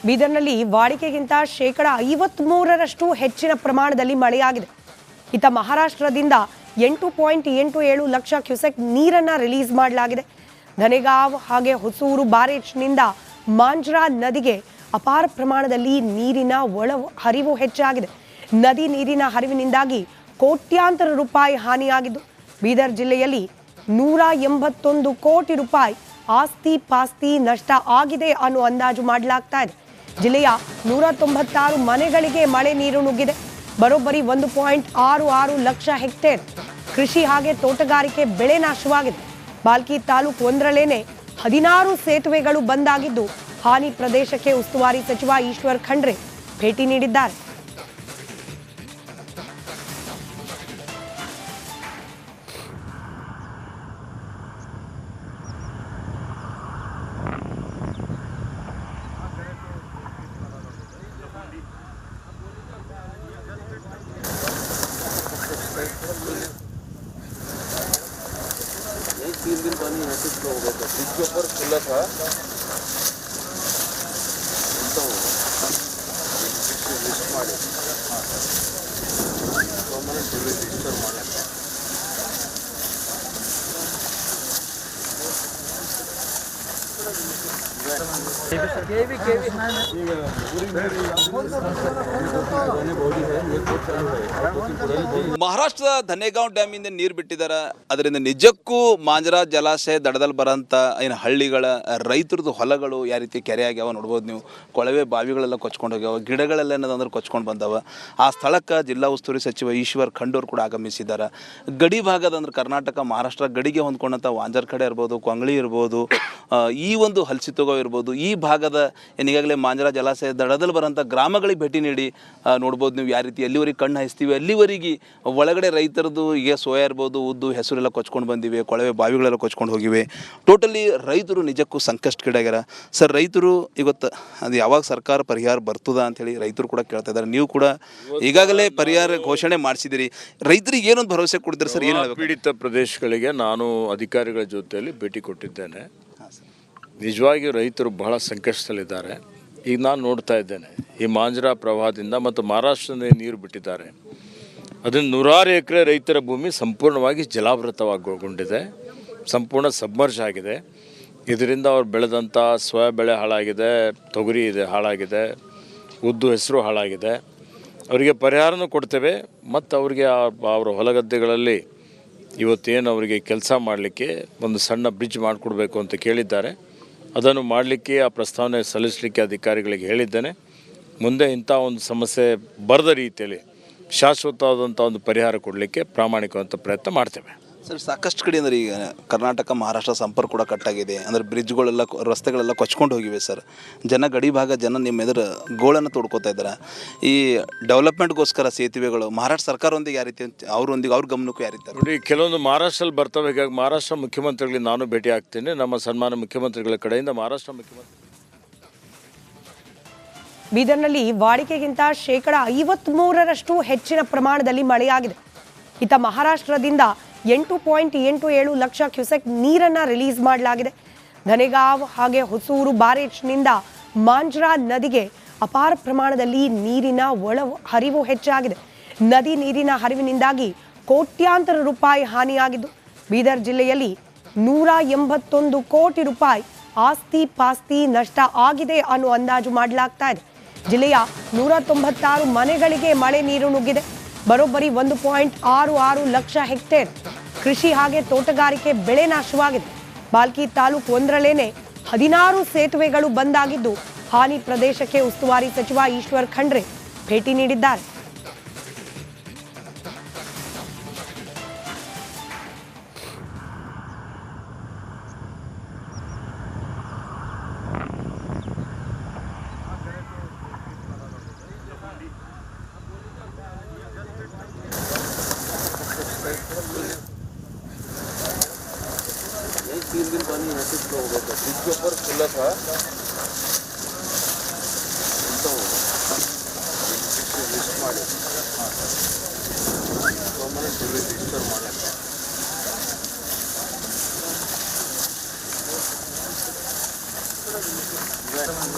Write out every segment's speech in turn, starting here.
ಬೀದರ್ನಲ್ಲಿ ವಾಡಿಕೆಗಿಂತ 53% ಹೆಚ್ಚಿನ ಪ್ರಮಾಣದಲ್ಲಿ ಮಳೆಯಾಗಿದೆ. ಇತ್ತ ಮಹಾರಾಷ್ಟ್ರದಿಂದ 8.87 ಲಕ್ಷ ಕ್ಯೂಸೆಕ್ ನೀರನ್ನು ರಿಲೀಸ್ ಮಾಡಲಾಗಿದೆ. ಧನೆಗಾಂವ್ ಹಾಗೆ ಹೊಸೂರು ಬ್ಯಾರೇಜ್ನಿಂದ ಮಾಂಜ್ರಾ ನದಿಗೆ ಅಪಾರ ಪ್ರಮಾಣದಲ್ಲಿ ನೀರಿನ ಹರಿವು ಹೆಚ್ಚಾಗಿದೆ. ನದಿ ನೀರಿನ ಹರಿವಿನಿಂದಾಗಿ ಕೋಟ್ಯಾಂತರ ರೂಪಾಯಿ ಹಾನಿಯಾಗಿದ್ದು, ಬೀದರ್ ಜಿಲ್ಲೆಯಲ್ಲಿ 181 ಕೋಟಿ ರೂಪಾಯಿ ಆಸ್ತಿ ಪಾಸ್ತಿ ನಷ್ಟ ಆಗಿದೆ ಅನ್ನೋ ಅಂದಾಜು ಮಾಡಲಾಗ್ತಾ ಇದೆ. ಜಿಲ್ಲೆಯ 196 ಮನೆಗಳಿಗೆ ಮಳೆ ನೀರು ನುಗ್ಗಿದೆ. ಬರೋಬ್ಬರಿ 1.66 ಲಕ್ಷ ಹೆಕ್ಟೇರ್ ಕೃಷಿ ಹಾಗೆ ತೋಟಗಾರಿಕೆ ಬೆಳೆ ನಾಶವಾಗಿದೆ. ಬಾಲ್ಕಿ ತಾಲೂಕು ಒಂದರಲ್ಲೇನೆ 16 ಸೇತುವೆಗಳು ಬಂದಾಗಿದ್ದು, ಹಾನಿ ಪ್ರದೇಶಕ್ಕೆ ಉಸ್ತುವಾರಿ ಸಚಿವ ಈಶ್ವರ್ ಖಂಡ್ರೆ ಭೇಟಿ ನೀಡಿದ್ದಾರೆ. तीन दिन पानी यहाँ से फ्लो हो गया था, ब्रिज के ऊपर खुला था, ಮಹಾರಾಷ್ಟ್ರದ ಧನೆಗಾಂವ್ ಡ್ಯಾಮಿಂದ ನೀರು ಬಿಟ್ಟಿದ್ದಾರೆ. ಅದರಿಂದ ನಿಜಕ್ಕೂ ಮಾಂಜ್ರಾ ಜಲಾಶಯ ದಡದಲ್ಲಿ ಬರೋಂಥ ಏನು ಹಳ್ಳಿಗಳ ರೈತರದ್ದು ಹೊಲಗಳು ಯಾವ ರೀತಿ ಕೆರೆ ಆಗ್ಯಾವ ನೋಡ್ಬೋದು ನೀವು. ಕೊಳವೆ ಬಾವಿಗಳೆಲ್ಲ ಕೊಚ್ಕೊಂಡು ಹೋಗ್ಯಾವ, ಗಿಡಗಳೆಲ್ಲ ಏನದಂದ್ರೆ ಕೊಚ್ಕೊಂಡು ಬಂದವ. ಆ ಸ್ಥಳಕ್ಕೆ ಜಿಲ್ಲಾ ಉಸ್ತುವಾರಿ ಸಚಿವ ಈಶ್ವರ್ ಖಂಡ್ರೆ ಕೂಡ ಆಗಮಿಸಿದ್ದಾರೆ. ಗಡಿ ಭಾಗದ ಅಂದ್ರೆ ಕರ್ನಾಟಕ ಮಹಾರಾಷ್ಟ್ರ ಗಡಿಗೆ ಹೊಂದ್ಕೊಂಡಂಥ ವಾಂಜರ್ ಕಡೆ ಇರ್ಬೋದು, ಕೊಂಗಳಿ ಇರ್ಬೋದು, ಈ ಒಂದು ಹಲಸಿತೋಗಾವ್ ಇರ್ಬೋದು, ಈ ಭಾಗದ ಏನಿಗಾಗಲೇ ಮಾಂಜ್ರಾ ಜಲಾಶಯ ದಡದಲ್ಲಿ ಬರೋಂಥ ಗ್ರಾಮಗಳಿಗೆ ಭೇಟಿ ನೀಡಿ ನೋಡ್ಬೋದು ನೀವು ಯಾವ ರೀತಿ ಎಲ್ಲಿವರೆಗೆ ಕಣ್ಣು ಹಾಯಿಸ್ತೀವಿ ಅಲ್ಲಿವರೆಗೆ ಒಳಗಡೆ ರೈತರದ್ದು ಈಗ ಸೋಯಾ ಇರ್ಬೋದು, ಉದ್ದು, ಹೆಸರೆಲ್ಲ ಕೊಚ್ಕೊಂಡು ಬಂದಿವೆ, ಕೊಳವೆ ಬಾವಿಗಳೆಲ್ಲ ಕೊಚ್ಕೊಂಡು ಹೋಗಿವೆ. ಟೋಟಲಿ ರೈತರು ನಿಜಕ್ಕೂ ಸಂಕಷ್ಟಕ್ಕೀಡಾಗ್ಯಾರ. ಸರ್, ರೈತರು ಇವತ್ತು ಅದು ಯಾವಾಗ ಸರ್ಕಾರ ಪರಿಹಾರ ಬರ್ತದ ಅಂಥೇಳಿ ರೈತರು ಕೂಡ ಕೇಳ್ತಾ ಇದ್ದಾರೆ. ನೀವು ಕೂಡ ಈಗಾಗಲೇ ಪರಿಹಾರ ಘೋಷಣೆ ಮಾಡಿಸಿದಿರಿ. ರೈತರಿಗೆ ಏನೊಂದು ಭರವಸೆ ಕೊಡ್ತೀರಿ ಸರ್? ಏನು ಪೀಡಿತ ಪ್ರದೇಶಗಳಿಗೆ ನಾನು ಅಧಿಕಾರಿಗಳ ಜೊತೆಯಲ್ಲಿ ಭೇಟಿ ಕೊಟ್ಟಿದ್ದೇನೆ. ನಿಜವಾಗಿ ರೈತರು ಬಹಳ ಸಂಕಷ್ಟದಲ್ಲಿದ್ದಾರೆ. ಈಗ ನಾನು ನೋಡ್ತಾ ಇದ್ದೇನೆ, ಈ ಮಾಂಜ್ರಾ ಪ್ರವಾಹದಿಂದ ಮತ್ತು ಮಹಾರಾಷ್ಟ್ರದಿಂದ ನೀರು ಬಿಟ್ಟಿದ್ದಾರೆ. ಅದನ್ನು 100 ಎಕರೆ ರೈತರ ಭೂಮಿ ಸಂಪೂರ್ಣವಾಗಿ ಜಲಾವೃತವಾಗಿಕೊಂಡಿದೆ, ಸಂಪೂರ್ಣ ಸಬ್ಮರ್ಜ್ ಆಗಿದೆ. ಇದರಿಂದ ಅವ್ರು ಬೆಳೆದಂಥ ಸೋಯಾ ಬೆಳೆ ಹಾಳಾಗಿದೆ, ತೊಗರಿ ಇದೆ ಹಾಳಾಗಿದೆ, ಉದ್ದು, ಹೆಸರು ಹಾಳಾಗಿದೆ. ಅವರಿಗೆ ಪರಿಹಾರನೂ ಕೊಡ್ತೇವೆ ಮತ್ತು ಅವರಿಗೆ ಅವರ ಹೊಲಗದ್ದೆಗಳಲ್ಲಿ ಇವತ್ತೇನು ಅವರಿಗೆ ಕೆಲಸ ಮಾಡಲಿಕ್ಕೆ ಒಂದು ಸಣ್ಣ ಬ್ರಿಡ್ಜ್ ಮಾಡಿಕೊಡ್ಬೇಕು ಅಂತ ಕೇಳಿದ್ದಾರೆ. ಅದನ್ನು ಮಾಡಲಿಕ್ಕೆ ಆ ಪ್ರಸ್ತಾವನೆ ಸಲ್ಲಿಸಲಿಕ್ಕೆ ಅಧಿಕಾರಿಗಳಿಗೆ ಹೇಳಿದ್ದೇನೆ. ಮುಂದೆ ಇಂಥ ಒಂದು ಸಮಸ್ಯೆ ಬರದ ರೀತಿಯಲ್ಲಿ ಶಾಶ್ವತವಾದಂಥ ಒಂದು ಪರಿಹಾರ ಕೊಡಲಿಕ್ಕೆ ಪ್ರಾಮಾಣಿಕವಾದಂಥ ಪ್ರಯತ್ನ ಮಾಡ್ತೇವೆ. ಸರ್, ಸಾಕಷ್ಟು ಕಡೆ ಅಂದರೆ ಈಗ ಕರ್ನಾಟಕ ಮಹಾರಾಷ್ಟ್ರ ಸಂಪರ್ಕ ಕೂಡ ಕಟ್ಟಾಗಿದೆ. ಅಂದರೆ ಬ್ರಿಡ್ಜ್ಗಳೆಲ್ಲ ರಸ್ತೆಗಳೆಲ್ಲ ಕೊಚ್ಕೊಂಡು ಹೋಗಿವೆ ಸರ್. ಗಡಿ ಭಾಗ ಜನ ನಿಮ್ಮ ಎದುರು ಗೋಳನ್ನು ತೋಡ್ಕೋತಾ ಇದ್ದಾರೆ. ಈ ಡೆವಲಪ್ಮೆಂಟ್ಗೋಸ್ಕರ ಸೇತುವೆಗಳು ಮಹಾರಾಷ್ಟ್ರ ಸರ್ಕಾರದೊಂದಿಗೆ ಯಾವ ರೀತಿ ಅವ್ರ ಗಮನಕ್ಕೂ ಯಾವ ರೀತಿ ನೋಡಿ, ಕೆಲವೊಂದು ಮಹಾರಾಷ್ಟ್ರಲ್ಲಿ ಬರ್ತವೆ. ಹೀಗಾಗಿ ಮಹಾರಾಷ್ಟ್ರ ಮುಖ್ಯಮಂತ್ರಿಗಳಿಗೆ ನಾನು ಭೇಟಿ ಆಗ್ತೀನಿ. ನಮ್ಮ ಸನ್ಮಾನ ಮುಖ್ಯಮಂತ್ರಿಗಳ ಕಡೆಯಿಂದ ಮಹಾರಾಷ್ಟ್ರ ಮುಖ್ಯಮಂತ್ರಿ ಬೀದರ್ನಲ್ಲಿ ವಾಡಿಕೆಗಿಂತ 53% ಹೆಚ್ಚಿನ ಪ್ರಮಾಣದಲ್ಲಿ ಮಳೆಯಾಗಿದೆ. ಇತ್ತ ಮಹಾರಾಷ್ಟ್ರದಿಂದ 8.87 ಲಕ್ಷ ಕ್ಯೂಸೆಕ್ ನೀರನ್ನು ರಿಲೀಸ್ ಮಾಡಲಾಗಿದೆ. ಧನೆಗಾಂವ್ ಹಾಗೆ ಹೊಸೂರು ಬ್ಯಾರೇಜ್ನಿಂದ ಮಾಂಜ್ರಾ ನದಿಗೆ ಅಪಾರ ಪ್ರಮಾಣದಲ್ಲಿ ನೀರಿನ ಹರಿವು ಹೆಚ್ಚಾಗಿದೆ. ನದಿ ನೀರಿನ ಹರಿವಿನಿಂದಾಗಿ ಕೋಟ್ಯಾಂತರ ರೂಪಾಯಿ ಹಾನಿಯಾಗಿದ್ದು, ಬೀದರ್ ಜಿಲ್ಲೆಯಲ್ಲಿ 181 ಕೋಟಿ ರೂಪಾಯಿ ಆಸ್ತಿ ಪಾಸ್ತಿ ನಷ್ಟ ಆಗಿದೆ ಅನ್ನೋ ಅಂದಾಜು ಮಾಡಲಾಗ್ತಾ ಇದೆ. ಜಿಲ್ಲೆಯ 196 ಮನೆಗಳಿಗೆ ಮಳೆ ನೀರು ನುಗ್ಗಿದೆ. ಬರೋಬ್ಬರಿ 1.66 ಲಕ್ಷ ಹೆಕ್ಟೇರ್ ಕೃಷಿ ಹಾಗೆ ತೋಟಗಾರಿಕೆ ಬೆಳೆ ನಾಶವಾಗಿದೆ. ಬಾಲ್ಕಿ ತಾಲೂಕು ಒಂದರಲ್ಲೇನೆ 16 ಸೇತುವೆಗಳು ಬಂದಾಗಿದ್ದು, ಹಾನಿ ಪ್ರದೇಶಕ್ಕೆ ಉಸ್ತುವಾರಿ ಸಚಿವ ಈಶ್ವರ್ ಖಂಡ್ರೆ ಭೇಟಿ ನೀಡಿದ್ದಾರೆ. तीन दिन पानी यहाँ से फ्लो हो गया था, ब्रिज के ऊपर खुला था, ರಿಜಿಸ್ಟರ್ ಮಾಡಿ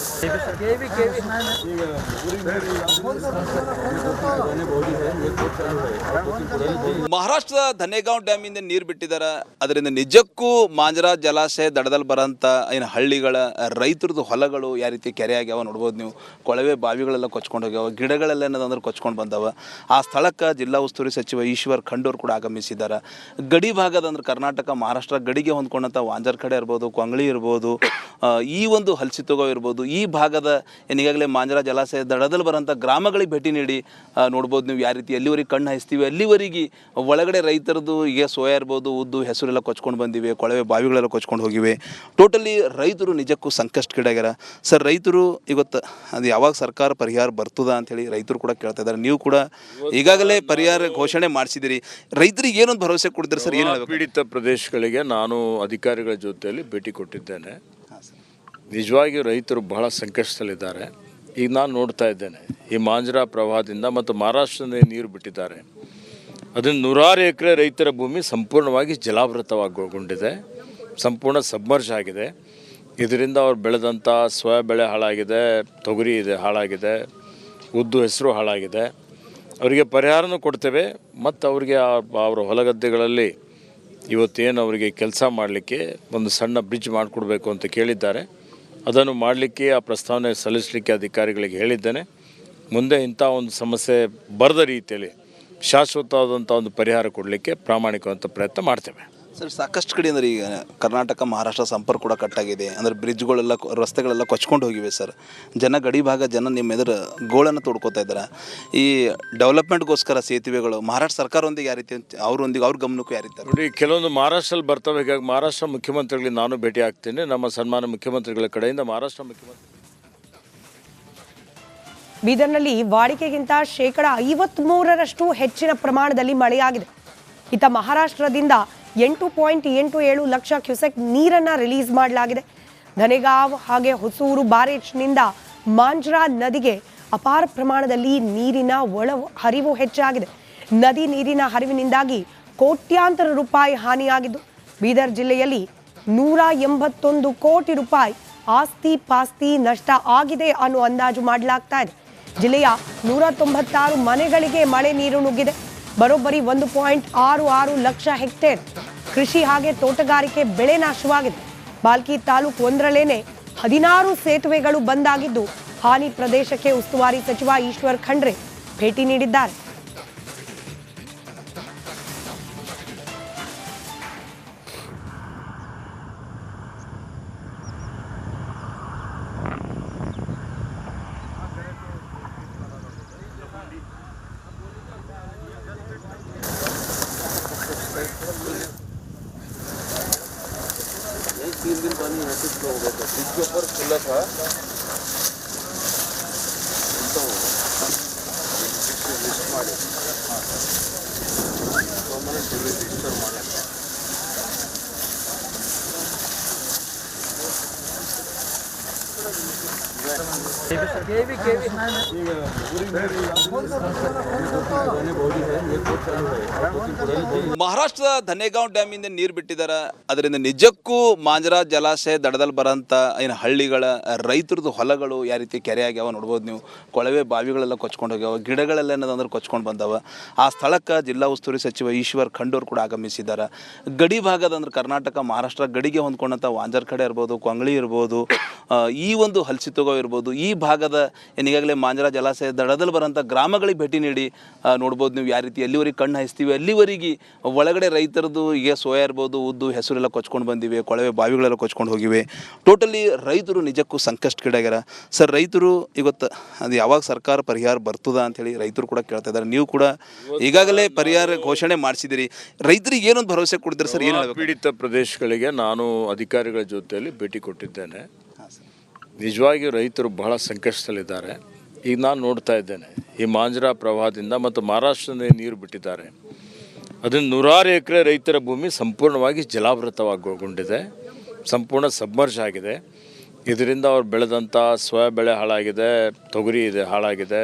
ಮಹಾರಾಷ್ಟ್ರದ ಧನೇಗಾಂವ್ ಡ್ಯಾಮಿಂದ ನೀರು ಬಿಟ್ಟಿದ್ದಾರೆ. ಅದರಿಂದ ನಿಜಕ್ಕೂ ಮಾಂಜರಾ ಜಲಾಶಯ ದಡದಲ್ಲಿ ಬರೋಂಥ ಏನು ಹಳ್ಳಿಗಳ ರೈತರದ್ದು ಹೊಲಗಳು ಯಾವ ರೀತಿ ಕೆರೆ ಆಗ್ಯಾವ ನೋಡ್ಬೋದು ನೀವು. ಕೊಳವೆ ಬಾವಿಗಳೆಲ್ಲ ಕೊಚ್ಕೊಂಡು ಹೋಗ್ಯಾವ, ಗಿಡಗಳೆಲ್ಲ ಏನದಂದ್ರೆ ಕೊಚ್ಕೊಂಡು ಬಂದವ. ಆ ಸ್ಥಳಕ್ಕೆ ಜಿಲ್ಲಾ ಉಸ್ತುವಾರಿ ಸಚಿವ ಈಶ್ವರ್ ಖಂಡೂರು ಕೂಡ ಆಗಮಿಸಿದ್ದಾರೆ. ಗಡಿ ಭಾಗದ ಅಂದ್ರೆ ಕರ್ನಾಟಕ ಮಹಾರಾಷ್ಟ್ರ ಗಡಿಗೆ ಹೊಂದ್ಕೊಂಡಂಥ ವಾಂಜರ್ ಕಡೆ ಇರ್ಬೋದು, ಕೊಂಗಳಿ ಇರ್ಬೋದು, ಈ ಒಂದು ಹಲಸಿತೋಗಾವ್ ಇರ್ಬೋದು, ಈ ಭಾಗದ ಏನಿಗಾಗಲೇ ಮಾಂಜರಾ ಜಲಾಶಯ ದಡದಲ್ಲಿ ಬರೋಂಥ ಗ್ರಾಮಗಳಿಗೆ ಭೇಟಿ ನೀಡಿ ನೋಡ್ಬೋದು ನೀವು ಯಾವ ರೀತಿ ಎಲ್ಲಿವರೆಗೆ ಕಣ್ಣು ಹಾಯಿಸ್ತೀವಿ ಅಲ್ಲಿವರೆಗೆ ಒಳಗಡೆ ರೈತರದ್ದು ಈಗ ಸೋಯಾ ಇರ್ಬೋದು, ಉದ್ದು, ಹೆಸರೆಲ್ಲ ಕೊಚ್ಕೊಂಡು ಬಂದಿವೆ, ಕೊಳವೆ ಬಾವಿಗಳೆಲ್ಲ ಕೊಚ್ಕೊಂಡು ಹೋಗಿವೆ. ಟೋಟಲಿ ರೈತರು ನಿಜಕ್ಕೂ ಸಂಕಷ್ಟಕ್ಕೀಡಾಗ್ಯಾರ. ಸರ್, ರೈತರು ಇವತ್ತು ಅದು ಯಾವಾಗ ಸರ್ಕಾರ ಪರಿಹಾರ ಬರ್ತದ ಅಂಥೇಳಿ ರೈತರು ಕೂಡ ಕೇಳ್ತಾ ಇದ್ದಾರೆ. ನೀವು ಕೂಡ ಈಗಾಗಲೇ ಪರಿಹಾರ ಘೋಷಣೆ ಮಾಡಿಸಿದಿರಿ. ರೈತರಿಗೆ ಏನೊಂದು ಭರವಸೆ ಕೊಡ್ತೀರಿ ಸರ್? ಏನು ಪೀಡಿತ ಪ್ರದೇಶಗಳಿಗೆ ನಾನು ಅಧಿಕಾರಿಗಳ ಜೊತೆಯಲ್ಲಿ ಭೇಟಿ ಕೊಟ್ಟಿದ್ದೇನೆ. ನಿಜವಾಗಿಯೂ ರೈತರು ಬಹಳ ಸಂಕಷ್ಟದಲ್ಲಿದ್ದಾರೆ. ಈಗ ನಾನು ನೋಡ್ತಾ ಇದ್ದೇನೆ, ಈ ಮಾಂಜರಾ ಪ್ರವಾಹದಿಂದ ಮತ್ತು ಮಹಾರಾಷ್ಟ್ರದಿಂದ ನೀರು ಬಿಟ್ಟಿದ್ದಾರೆ. ಅದನ್ನು 100 ಎಕರೆ ರೈತರ ಭೂಮಿ ಸಂಪೂರ್ಣವಾಗಿ ಜಲಾವೃತವಾಗಿಕೊಂಡಿದೆ, ಸಂಪೂರ್ಣ ಸಬ್ಮರ್ಜ್ ಆಗಿದೆ. ಇದರಿಂದ ಅವ್ರು ಬೆಳೆದಂಥ ಸೋಯಾ ಬೆಳೆ ಹಾಳಾಗಿದೆ, ತೊಗರಿ ಇದೆ ಹಾಳಾಗಿದೆ, ಉದ್ದು, ಹೆಸರು ಹಾಳಾಗಿದೆ. ಅವರಿಗೆ ಪರಿಹಾರನೂ ಕೊಡ್ತೇವೆ ಮತ್ತು ಅವರಿಗೆ ಅವರ ಹೊಲಗದ್ದೆಗಳಲ್ಲಿ ಇವತ್ತೇನು ಅವರಿಗೆ ಕೆಲಸ ಮಾಡಲಿಕ್ಕೆ ಒಂದು ಸಣ್ಣ ಬ್ರಿಡ್ಜ್ ಮಾಡಿಕೊಡ್ಬೇಕು ಅಂತ ಕೇಳಿದ್ದಾರೆ. ಅದನ್ನು ಮಾಡಲಿಕ್ಕೆ ಆ ಪ್ರಸ್ತಾವನೆ ಸಲ್ಲಿಸಲಿಕ್ಕೆ ಅಧಿಕಾರಿಗಳಿಗೆ ಹೇಳಿದ್ದೇನೆ. ಮುಂದೆ ಇಂಥ ಒಂದು ಸಮಸ್ಯೆ ಬರದ ರೀತಿಯಲ್ಲಿ ಶಾಶ್ವತವಾದಂಥ ಒಂದು ಪರಿಹಾರ ಕೊಡಲಿಕ್ಕೆ ಪ್ರಾಮಾಣಿಕವಂತ ಪ್ರಯತ್ನ ಮಾಡ್ತೇವೆ. ಸರ್, ಸಾಕಷ್ಟು ಕಡೆ ಅಂದ್ರೆ ಈಗ ಕರ್ನಾಟಕ ಮಹಾರಾಷ್ಟ್ರ ಸಂಪರ್ಕ ಕೂಡ ಕಟ್ಟಾಗಿದೆ. ಅಂದರೆ ಬ್ರಿಡ್ಜ್ಗಳೆಲ್ಲ ರಸ್ತೆಗಳೆಲ್ಲ ಕೊಚ್ಕೊಂಡು ಹೋಗಿವೆ ಸರ್. ಗಡಿ ಭಾಗ ಜನ ನಿಮ್ಮ ಎದುರು ಗೋಳನ್ನು ತೋಡ್ಕೋತಾ ಇದ್ದಾರೆ. ಈ ಡೆವಲಪ್ಮೆಂಟ್ಗೋಸ್ಕರ ಸೇತುವೆಗಳು ಮಹಾರಾಷ್ಟ್ರ ಸರ್ಕಾರದೊಂದಿಗೆ ಯಾವ ರೀತಿ ಅವ್ರ ಗಮನಕ್ಕೂ ಯಾವ ರೀತಿ? ನೋಡಿ, ಕೆಲವೊಂದು ಮಹಾರಾಷ್ಟ್ರಲ್ಲಿ ಬರ್ತವೆ. ಹೀಗಾಗಿ ಮಹಾರಾಷ್ಟ್ರ ಮುಖ್ಯಮಂತ್ರಿಗಳಿಗೆ ನಾನು ಭೇಟಿ ಆಗ್ತೇನೆ. ನಮ್ಮ ಸನ್ಮಾನ್ಯ ಮುಖ್ಯಮಂತ್ರಿಗಳ ಕಡೆಯಿಂದ ಮಹಾರಾಷ್ಟ್ರ ಮುಖ್ಯಮಂತ್ರಿ ಬೀದರ್ನಲ್ಲಿ ವಾಡಿಕೆಗಿಂತ 53% ಹೆಚ್ಚಿನ ಪ್ರಮಾಣದಲ್ಲಿ ಮಳೆಯಾಗಿದೆ. ಇತ್ತ ಮಹಾರಾಷ್ಟ್ರದಿಂದ 8.87 ಲಕ್ಷ ಕ್ಯೂಸೆಕ್ ನೀರನ್ನು ರಿಲೀಸ್ ಮಾಡಲಾಗಿದೆ. ಧನೆಗಾಂವ್ ಹಾಗೆ ಹೊಸೂರು ಬ್ಯಾರೇಜ್ನಿಂದ ಮಾಂಜ್ರಾ ನದಿಗೆ ಅಪಾರ ಪ್ರಮಾಣದಲ್ಲಿ ನೀರಿನ ಹರಿವು ಹೆಚ್ಚಾಗಿದೆ. ನದಿ ನೀರಿನ ಹರಿವಿನಿಂದಾಗಿ ಕೋಟ್ಯಾಂತರ ರೂಪಾಯಿ ಹಾನಿಯಾಗಿದ್ದು, ಬೀದರ್ ಜಿಲ್ಲೆಯಲ್ಲಿ 181 ಕೋಟಿ ರೂಪಾಯಿ ಆಸ್ತಿ ಪಾಸ್ತಿ ನಷ್ಟ ಆಗಿದೆ ಅನ್ನೋ ಅಂದಾಜು ಮಾಡಲಾಗ್ತಾ ಇದೆ. ಜಿಲ್ಲೆಯ 196 ಮನೆಗಳಿಗೆ ಮಳೆ ನೀರು ನುಗ್ಗಿದೆ. ಬರೋಬ್ಬರಿ 1.66 ಲಕ್ಷ ಹೆಕ್ಟೇರ್ ಕೃಷಿ ಹಾಗೆ ತೋಟಗಾರಿಕೆ ಬೆಳೆ ನಾಶವಾಗಿದೆ. ಬಾಲ್ಕಿ ತಾಲೂಕು ಒಂದರಲ್ಲೇನೆ 16 ಸೇತುವೆಗಳು ಬಂದಾಗಿದ್ದು, ಹಾನಿ ಪ್ರದೇಶಕ್ಕೆ ಉಸ್ತುವಾರಿ ಸಚಿವ ಈಶ್ವರ್ ಖಂಡ್ರೆ ಭೇಟಿ ನೀಡಿದ್ದಾರೆ. एक 3 दिन पानी ऐसे फ्लो हो गया था, ब्रिज के ऊपर खुला था लिस्ट ಮಾಡಿ ರಿಜಿಸ್ಟರ್ ಮಾಡಿ ಮಹಾರಾಷ್ಟ್ರದ ಧನೇಗಾಂವ್ ಡ್ಯಾಮಿಂದ ನೀರು ಬಿಟ್ಟಿದ್ದಾರೆ. ಅದರಿಂದ ನಿಜಕ್ಕೂ ಮಾಂಜರಾ ಜಲಾಶಯ ದಡದಲ್ಲಿ ಬರೋಂಥ ಏನು ಹಳ್ಳಿಗಳ ರೈತರದ್ದು ಹೊಲಗಳು ಯಾವ ರೀತಿ ಕೆರೆ ಆಗ್ಯಾವ ನೋಡ್ಬೋದು ನೀವು. ಕೊಳವೆ ಬಾವಿಗಳೆಲ್ಲ ಕೊಚ್ಕೊಂಡು ಹೋಗ್ಯಾವ, ಗಿಡಗಳೆಲ್ಲ ಏನದಂದ್ರೆ ಕೊಚ್ಕೊಂಡು ಬಂದವ. ಆ ಸ್ಥಳಕ್ಕೆ ಜಿಲ್ಲಾ ಉಸ್ತುವಾರಿ ಸಚಿವ ಈಶ್ವರ್ ಖಂಡೂರು ಕೂಡ ಆಗಮಿಸಿದ್ದಾರೆ. ಗಡಿ ಭಾಗದ ಅಂದ್ರೆ ಕರ್ನಾಟಕ ಮಹಾರಾಷ್ಟ್ರ ಗಡಿಗೆ ಹೊಂದ್ಕೊಂಡಂಥ ವಾಂಜರ್ ಕಡೆ ಇರ್ಬೋದು, ಕೊಂಗಳಿ ಇರ್ಬೋದು, ಈ ಒಂದು ಹಲಸಿತೋಗಾವ್ ಇರ್ಬೋದು, ಈ ಭಾಗದ ಏನಿಗಾಗಲೇ ಮಾಂಜರಾ ಜಲಾಶಯ ದಡದಲ್ಲಿ ಬರೋಂಥ ಗ್ರಾಮಗಳಿಗೆ ಭೇಟಿ ನೀಡಿ ನೋಡ್ಬೋದು ನೀವು ಯಾವ ರೀತಿ ಎಲ್ಲಿವರೆಗೆ ಕಣ್ಣು ಹಾಯಿಸ್ತೀವಿ ಅಲ್ಲಿವರೆಗೆ ಒಳಗಡೆ ರೈತರದ್ದು ಈಗ ಸೋಯಾ ಇರ್ಬೋದು, ಉದ್ದು, ಹೆಸರೆಲ್ಲ ಕೊಚ್ಕೊಂಡು ಬಂದಿವೆ, ಕೊಳವೆ ಬಾವಿಗಳೆಲ್ಲ ಕೊಚ್ಕೊಂಡು ಹೋಗಿವೆ. ಟೋಟಲಿ ರೈತರು ನಿಜಕ್ಕೂ ಸಂಕಷ್ಟಕ್ಕೀಡಾಗ್ಯಾರ. ಸರ್, ರೈತರು ಇವತ್ತು ಅದು ಯಾವಾಗ ಸರ್ಕಾರ ಪರಿಹಾರ ಬರ್ತದ ಅಂಥೇಳಿ ರೈತರು ಕೂಡ ಕೇಳ್ತಾ ಇದ್ದಾರೆ. ನೀವು ಕೂಡ ಈಗಾಗಲೇ ಪರಿಹಾರ ಘೋಷಣೆ ಮಾಡಿಸಿದಿರಿ. ರೈತರಿಗೆ ಏನೊಂದು ಭರವಸೆ ಕೊಡ್ತೀರಿ ಸರ್? ಏನು ಪೀಡಿತ ಪ್ರದೇಶಗಳಿಗೆ ನಾನು ಅಧಿಕಾರಿಗಳ ಜೊತೆಯಲ್ಲಿ ಭೇಟಿ ಕೊಟ್ಟಿದ್ದೇನೆ. ನಿಜವಾಗಿಯೂ ರೈತರು ಬಹಳ ಸಂಕಷ್ಟದಲ್ಲಿದ್ದಾರೆ. ಈಗ ನಾನು ನೋಡ್ತಾ ಇದ್ದೇನೆ, ಈ ಮಾಂಜರಾ ಪ್ರವಾಹದಿಂದ ಮತ್ತು ಮಹಾರಾಷ್ಟ್ರದಿಂದ ನೀರು ಬಿಟ್ಟಿದ್ದಾರೆ. ಅದನ್ನು 100 ಎಕರೆ ರೈತರ ಭೂಮಿ ಸಂಪೂರ್ಣವಾಗಿ ಜಲಾವೃತವಾಗಿಕೊಂಡಿದೆ, ಸಂಪೂರ್ಣ ಸಬ್ಮರ್ಜ್ ಆಗಿದೆ. ಇದರಿಂದ ಅವ್ರು ಬೆಳೆದಂಥ ಸೋಯಾ ಬೆಳೆ ಹಾಳಾಗಿದೆ, ತೊಗರಿ ಇದೆ ಹಾಳಾಗಿದೆ,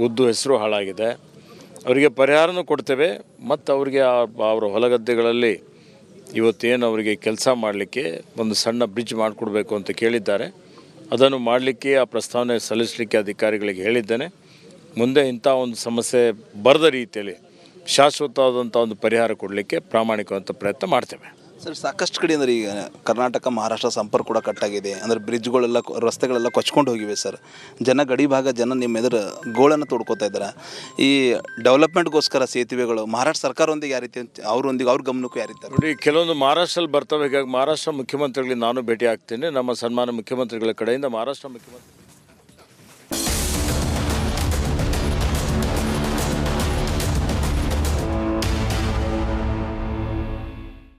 ಉದ್ದು, ಹೆಸರು ಹಾಳಾಗಿದೆ. ಅವರಿಗೆ ಪರಿಹಾರನೂ ಕೊಡ್ತೇವೆ ಮತ್ತು ಅವರಿಗೆ ಅವರ ಹೊಲಗದ್ದೆಗಳಲ್ಲಿ ಇವತ್ತೇನು ಅವರಿಗೆ ಕೆಲಸ ಮಾಡಲಿಕ್ಕೆ ಒಂದು ಸಣ್ಣ ಬ್ರಿಡ್ಜ್ ಮಾಡಿಕೊಡ್ಬೇಕು ಅಂತ ಕೇಳಿದ್ದಾರೆ. ಅದನ್ನು ಮಾಡಲಿಕ್ಕೆ ಆ ಪ್ರಸ್ತಾವನೆ ಸಲ್ಲಿಸಲಿಕ್ಕೆ ಅಧಿಕಾರಿಗಳಿಗೆ ಹೇಳಿದ್ದೇನೆ. ಮುಂದೆ ಇಂಥ ಒಂದು ಸಮಸ್ಯೆ ಬರದ ರೀತಿಯಲ್ಲಿ ಶಾಶ್ವತವಾದಂಥ ಒಂದು ಪರಿಹಾರ ಕೊಡಲಿಕ್ಕೆ ಪ್ರಾಮಾಣಿಕವಾದಂಥ ಪ್ರಯತ್ನ ಮಾಡ್ತೇವೆ. ಸರ್, ಸಾಕಷ್ಟು ಕಡೆ ಅಂದ್ರೆ ಈಗ ಕರ್ನಾಟಕ ಮಹಾರಾಷ್ಟ್ರ ಸಂಪರ್ಕ ಕೂಡ ಕಟ್ಟಾಗಿದೆ. ಅಂದರೆ ಬ್ರಿಡ್ಜ್ಗಳೆಲ್ಲ ರಸ್ತೆಗಳೆಲ್ಲ ಕೊಚ್ಕೊಂಡು ಹೋಗಿವೆ ಸರ್. ಗಡಿ ಭಾಗ ಜನ ನಿಮ್ಮ ಎದುರು ಗೋಳನ್ನು ತೋಡ್ಕೋತಾ ಇದ್ದಾರೆ. ಈ ಡೆವಲಪ್ಮೆಂಟ್ಗೋಸ್ಕರ ಸೇತುವೆಗಳು ಮಹಾರಾಷ್ಟ್ರ ಸರ್ಕಾರದೊಂದಿಗೆ ಯಾವ ರೀತಿ ಅವ್ರ ಗಮನಕ್ಕೂ ಯಾವ ರೀತಿ? ನೋಡಿ, ಕೆಲವೊಂದು ಮಹಾರಾಷ್ಟ್ರಲ್ಲಿ ಬರ್ತವೆ. ಹೀಗಾಗಿ ಮಹಾರಾಷ್ಟ್ರ ಮುಖ್ಯಮಂತ್ರಿಗಳಿಗೆ ನಾನು ಭೇಟಿ ಆಗ್ತೀನಿ. ನಮ್ಮ ಸನ್ಮಾನ ಮುಖ್ಯಮಂತ್ರಿಗಳ ಕಡೆಯಿಂದ ಮಹಾರಾಷ್ಟ್ರ ಮುಖ್ಯಮಂತ್ರಿ